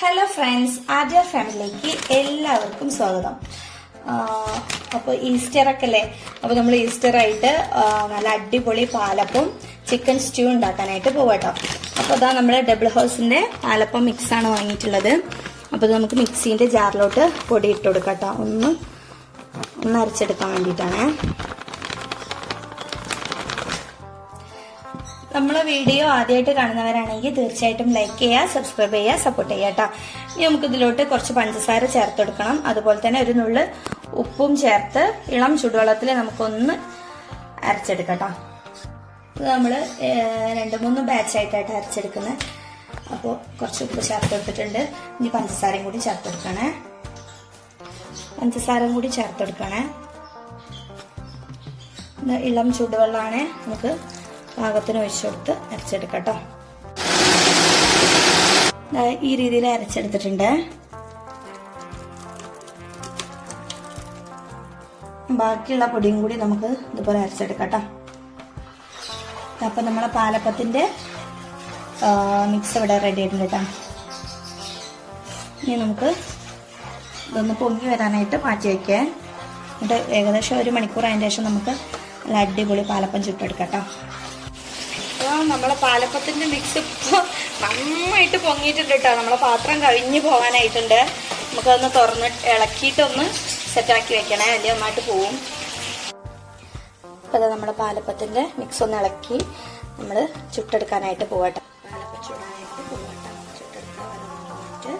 Hello friends, ആദ്യ ഫാമിലിയിലേക്ക് എല്ലാവർക്കും സ്വാഗതം. അപ്പോൾ ഈസ്റ്റർ ഒക്കെ അല്ലേ, അപ്പോൾ നമ്മൾ ഈസ്റ്റർ ആയിട്ട് നല്ല അടിപൊളി പാലപ്പവും ചിക്കൻ സ്റ്റൂ ഉണ്ടാക്കാനായിട്ട് പോവാട്ടോ. അപ്പോൾ അതാ നമ്മൾ ഡബിൾ ഹൗസിന്റെ പാലപ്പം മിക്സ് ആണ് വാങ്ങിയിട്ടുള്ളത്. അപ്പോൾ നമുക്ക് മിക്സിന്റെ ജാറിലോട്ട് പൊടി ഇട്ട് കൊടുക്കാട്ടോ, ഒന്ന് അരച്ചെടുക്കാൻ വേണ്ടിയിട്ടാണ്. നമ്മളെ വീഡിയോ ആദ്യമായിട്ട് കാണുന്നവരാണെങ്കിൽ തീർച്ചയായിട്ടും ലൈക്ക് ചെയ്യുക, സബ്സ്ക്രൈബ് ചെയ്യുക, സപ്പോർട്ട് ചെയ്യുക കേട്ടോ. ഇനി നമുക്ക് ഇതിലോട്ട് കുറച്ച് പഞ്ചസാര ചേർത്ത് കൊടുക്കണം. അതുപോലെ തന്നെ ഒരു നുള്ള് ഉപ്പും ചേർത്ത് ഇളം ചൂടുവെള്ളത്തിൽ നമുക്കൊന്ന് അരച്ചെടുക്കാം. ഇത് നമ്മൾ 2-3 ബാച്ചായിട്ടായിട്ട് അരച്ചെടുക്കുന്നത്. അപ്പോൾ കുറച്ച് ഉപ്പ് ചേർത്ത് കൊടുത്തിട്ടുണ്ട്. ഇനി പഞ്ചസാരയും കൂടി ചേർത്ത് കൊടുക്കണേ. ഇളം ചൂടുവെള്ളമാണ്, നമുക്ക് പാകത്തിന് ഒഴിച്ചു കൊടുത്ത് അരച്ചെടുക്കട്ടോ. ഈ രീതിയിൽ അരച്ചെടുത്തിട്ടുണ്ട്. ബാക്കിയുള്ള പൊടിയും കൂടി നമുക്ക് ഇതുപോലെ അരച്ചെടുക്കട്ടോ. അപ്പൊ നമ്മളെ പാലപ്പത്തിന്റെ മിക്സ് ഇവിടെ റെഡി ആയിട്ടുണ്ട് കേട്ടോ. ഇനി നമുക്ക് ഇതൊന്ന് പൊങ്ങി വരാനായിട്ട് മാറ്റി വയ്ക്കുക. എന്നിട്ട് ഏകദേശം 1 മണിക്കൂർ അതിന് ശേഷം നമുക്ക് നല്ല അടിപൊളി പാലപ്പം ചുട്ടെടുക്കട്ടോ. നമ്മളെ പാലപ്പത്തിന്റെ മിക്സ് ഇപ്പോൾ നന്നായിട്ട് പൊങ്ങിയിട്ടുണ്ട് കേട്ടോ. നമ്മളെ പാത്രം കഴിഞ്ഞു പോകാനായിട്ടുണ്ട്. നമുക്കതൊന്ന് തുറന്നിട്ട് ഇളക്കിയിട്ടൊന്ന് സെറ്റാക്കി വെക്കണേ, അല്ലെങ്കിൽ ഒന്നായിട്ട് പോവും. അപ്പോൾ നമ്മുടെ പാലപ്പത്തിന്റെ മിക്സ് ഒന്ന് ഇളക്കി നമ്മൾ ചുട്ടെടുക്കാനായിട്ട് പോകട്ടെ. പാലപ്പം ചുടാനായിട്ട് പോകട്ടെ, ചുട്ടെടുക്കാൻ വേണ്ടിയിട്ട്.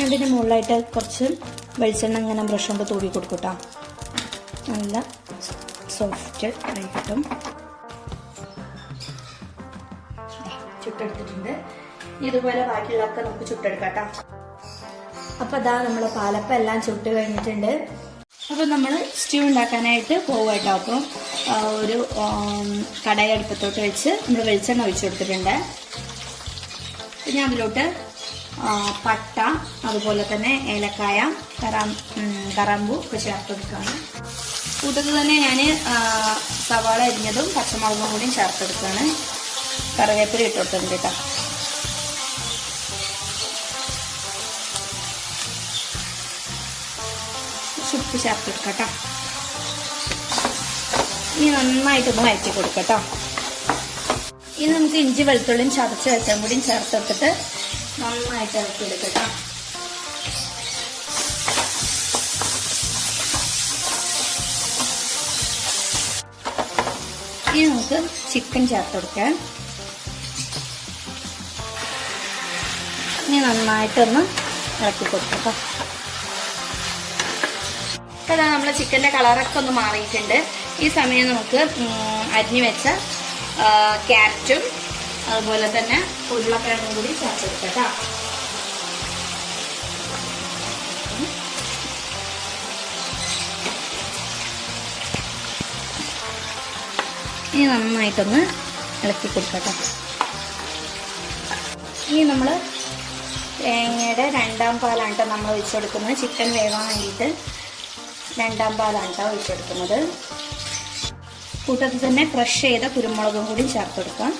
അതിന് മുകളിലായിട്ട് കുറച്ച് വെളിച്ചെണ്ണ ഇങ്ങനെ ബ്രഷ് കൊണ്ട് തൂവി കൊടുക്കട്ടോ. നല്ല സോഫ്റ്റ് ആയി കിട്ടും. ചുട്ടെടുത്തിട്ടുണ്ട്. ഇതുപോലെ ബാക്കിയുള്ളതൊക്കെ നമുക്ക് ചുട്ടെടുക്കാം. അപ്പൊ അതാ നമ്മളെ പാലപ്പം എല്ലാം ചുട്ട് കഴിഞ്ഞിട്ടുണ്ട്. അപ്പൊ നമ്മൾ സ്റ്റ്യൂ ഉണ്ടാക്കാനായിട്ട് പോവാട്ടോ. അപ്പം ഒരു കടായി അടുപ്പത്തോട്ട് വെച്ച് നമ്മൾ വെളിച്ചെണ്ണ ഒഴിച്ചു കൊടുത്തിട്ടുണ്ട്. പിന്നെ അതിലോട്ട് പട്ട, അതുപോലെ തന്നെ ഏലക്കായ, കറാമ്പൂ ഒക്കെ ചേർത്ത് കൊടുക്കുകയാണ്. കൂട്ടത്തിൽ തന്നെ ഞാൻ സവാള അരിഞ്ഞതും പച്ചമുളകും കൂടിയും ചേർത്തെടുക്കുകയാണ്. കറിവേപ്പില ഇട്ട് കൊടുത്തിട്ടുണ്ട് കേട്ടോ. ഉപ്പ് ചേർത്തെടുക്കട്ടോ. ഇനി നന്നായിട്ടൊന്ന് വഴറ്റി കൊടുക്കട്ടോ. ഇനി നമുക്ക് ഇഞ്ചി വെളുത്തുള്ളിയും ചതച്ച് വെച്ചും കൂടിയും ചേർത്തെടുത്തിട്ട് നന്നായിട്ട് ഇളക്കിയെടുക്കട്ടോ. ഇനി നമുക്ക് ചിക്കൻ ചേർത്ത് കൊടുക്കാം. ഇനി നന്നായിട്ടൊന്ന് ഇളക്കി കൊടുക്കട്ടോ. അതാ നമ്മളെ ചിക്കൻ്റെ കളറൊക്കെ ഒന്ന് മാറിയിട്ടുണ്ട്. ഈ സമയം നമുക്ക് അരിഞ്ഞു വെച്ച ക്യാരറ്റും അതുപോലെ തന്നെ ഉരുളക്കിഴങ്ങും കൂടി ചേർത്തെടുക്കട്ടോ. ഇനി നന്നായിട്ടൊന്ന് ഇളക്കി കൊടുക്കട്ടോ. ഇനി നമ്മൾ തേങ്ങയുടെ 2ാം പാലാണ് കേട്ടോ നമ്മൾ ഒഴിച്ചു കൊടുക്കുന്നത്. ചിക്കൻ വേവാൻ വേണ്ടിയിട്ട് 2ാം പാലാണ് കേട്ടോ ഒഴിച്ചു കൊടുക്കുന്നത്. കൂട്ടത്തിൽ തന്നെ ക്രഷ് ചെയ്ത കുരുമുളകും കൂടി ചേർത്ത് കൊടുക്കാം.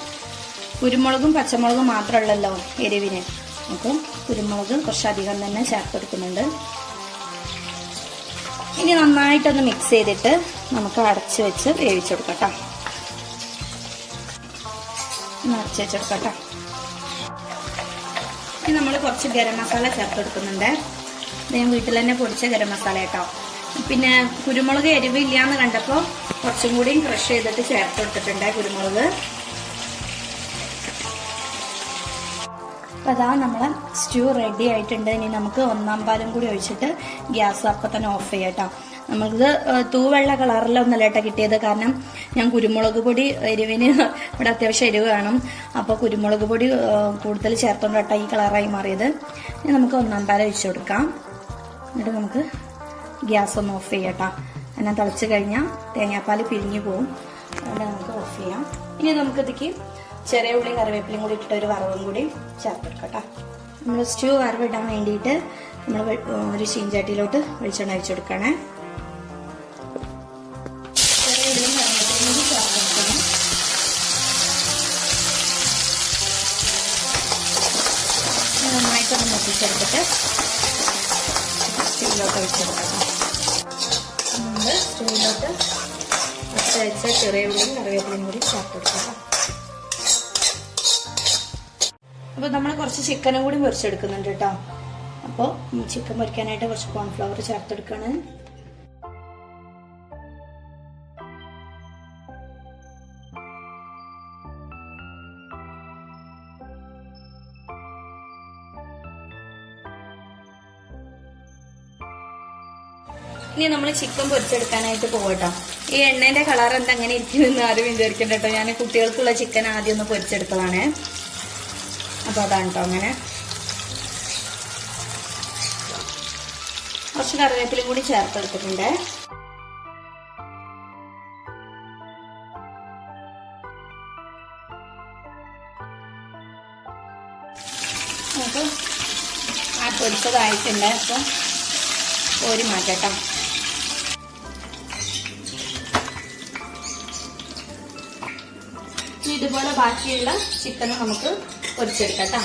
കുരുമുളകും പച്ചമുളകും മാത്രമല്ലല്ലോ എരിവിന്, അപ്പം കുരുമുളക് കുറച്ചധികം തന്നെ ചേർത്ത് കൊടുക്കുന്നുണ്ട്. ഇനി നന്നായിട്ടൊന്ന് മിക്സ് ചെയ്തിട്ട് നമുക്ക് അടച്ച് വെച്ച് വേവിച്ചു കൊടുക്കട്ടോ. അടച്ച് വെച്ചെടുക്കട്ടോ. ഇനി നമ്മൾ കുറച്ച് ഗരം മസാല ചേർത്ത് കൊടുക്കുന്നുണ്ട്. ഞാൻ വീട്ടിൽ തന്നെ പൊടിച്ച ഗരം മസാല കേട്ടോ. പിന്നെ കുരുമുളക് എരിവില്ല എന്ന് കണ്ടപ്പോൾ കുറച്ചും കൂടിയും ക്രഷ് ചെയ്തിട്ട് ചേർത്ത് കൊടുത്തിട്ടുണ്ട് കുരുമുളക്. അപ്പോൾ അതാ നമ്മളെ സ്റ്റ്യൂ റെഡി ആയിട്ടുണ്ട്. ഇനി നമുക്ക് 1ാം പാലും കൂടി ഒഴിച്ചിട്ട് ഗ്യാസ് അപ്പം തന്നെ ഓഫ് ചെയ്യാം കേട്ടോ. നമ്മൾക്ക് തൂവെള്ള കളറിലൊന്നല്ല കേട്ടോ കിട്ടിയത്. കാരണം ഞാൻ കുരുമുളക് പൊടി എരിവിന് ഇവിടെ അത്യാവശ്യം എരിവ് വേണം. അപ്പോൾ കുരുമുളക് പൊടി കൂടുതൽ ചേർത്തോണ്ട് കേട്ടോ ഈ കളറായി മാറിയത്. ഇനി നമുക്ക് 1 പാൽ ഒഴിച്ചു കൊടുക്കാം. എന്നിട്ട് നമുക്ക് ഗ്യാസ് ഒന്ന് ഓഫ് ചെയ്യാം കേട്ടോ. എന്നാൽ തിളച്ച് കഴിഞ്ഞാൽ തേങ്ങാപ്പാൽ പിരിഞ്ഞു പോവും. അതുകൊണ്ട് നമുക്ക് ഓഫ് ചെയ്യാം. ഇനി നമുക്കിതിക്ക് ചെറിയ ഉള്ളിയും കറിവേപ്പിലയും കൂടി ഇട്ടിട്ട് ഒരു വറവും കൂടി ചേർത്തെടുക്കാം കേട്ടോ. നമ്മൾ സ്റ്റ്യൂ വറവിടാൻ വേണ്ടിയിട്ട് നമ്മൾ ഒരു ചീഞ്ചട്ടിയിലോട്ട് വെളിച്ചെണ്ണ ഒഴിച്ചു കൊടുക്കണേ. ചെറിയ ഉള്ളിയും കറിവേപ്പിലയും കൂടി ചേർത്തെടുക്കണം. നന്നായിട്ടൊന്ന് മുട്ടിച്ചെടുത്തിട്ട് സ്റ്റ്യൂവിലോട്ട് ഒഴിച്ചെടുക്കാം. നമ്മൾ സ്റ്റൂവിലോട്ട് വെച്ച ചെറിയ ഉള്ളിയും കറിവേപ്പിലയും കൂടി ചേർത്ത് കൊടുക്കാം. അപ്പോൾ നമ്മൾ കുറച്ച് ചിക്കനും കൂടി പൊരിച്ചെടുക്കുന്നുണ്ട് കേട്ടോ. അപ്പോൾ ചിക്കൻ പൊരിക്കാനായിട്ട് കുറച്ച് കോൺഫ്ലവർ ചേർത്തെടുക്കാണ്. ഇനി നമ്മൾ ചിക്കൻ പൊരിച്ചെടുക്കാനായിട്ട് പോകട്ടോ. ഈ എണ്ണേന്റെ കളർ എന്താ അങ്ങനെ ഇരിക്കുമെന്ന് ആരും വിചാരിക്കണ്ട കേട്ടോ. ഞാൻ കുട്ടികൾക്കുള്ള ചിക്കൻ ആദ്യം ഒന്ന് പൊരിച്ചെടുത്തതാണ്. അപ്പൊ അതാണ് കേട്ടോ. അങ്ങനെ കുറച്ച് കറിവേപ്പിലും കൂടി ചേർത്തെടുത്തിട്ടുണ്ട്. അപ്പൊ ആ പൊരിച്ചതായിട്ടുണ്ട്. അപ്പൊ കോരി മാറ്റട്ടോ. ഇതുപോലെ ബാക്കിയുള്ള ചിക്കനും നമുക്ക് പൊരിച്ചെടുക്കാം.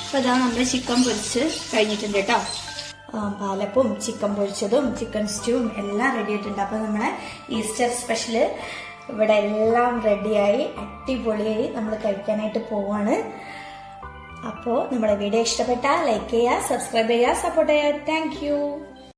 അപ്പൊ ഇതാ നമ്മുടെ ചിക്കൻ പൊരിച്ച് കഴിഞ്ഞിട്ടുണ്ട് കേട്ടോ. പാലപ്പവും ചിക്കൻ പൊരിച്ചതും ചിക്കൻ സ്റ്റ്യൂവും എല്ലാം റെഡി ആയിട്ടുണ്ട്. അപ്പൊ നമ്മളെ ഈസ്റ്റർ സ്പെഷ്യല് ഇവിടെ എല്ലാം റെഡിയായി അടിപൊളിയായി നമ്മൾ കഴിക്കാനായിട്ട് പോവാണ്. അപ്പോൾ നമ്മുടെ വീഡിയോ ഇഷ്ടപ്പെട്ടാൽ ലൈക്ക് ചെയ്യുക, സബ്സ്ക്രൈബ് ചെയ്യുക, സപ്പോർട്ട് ചെയ്യുക. Thank you.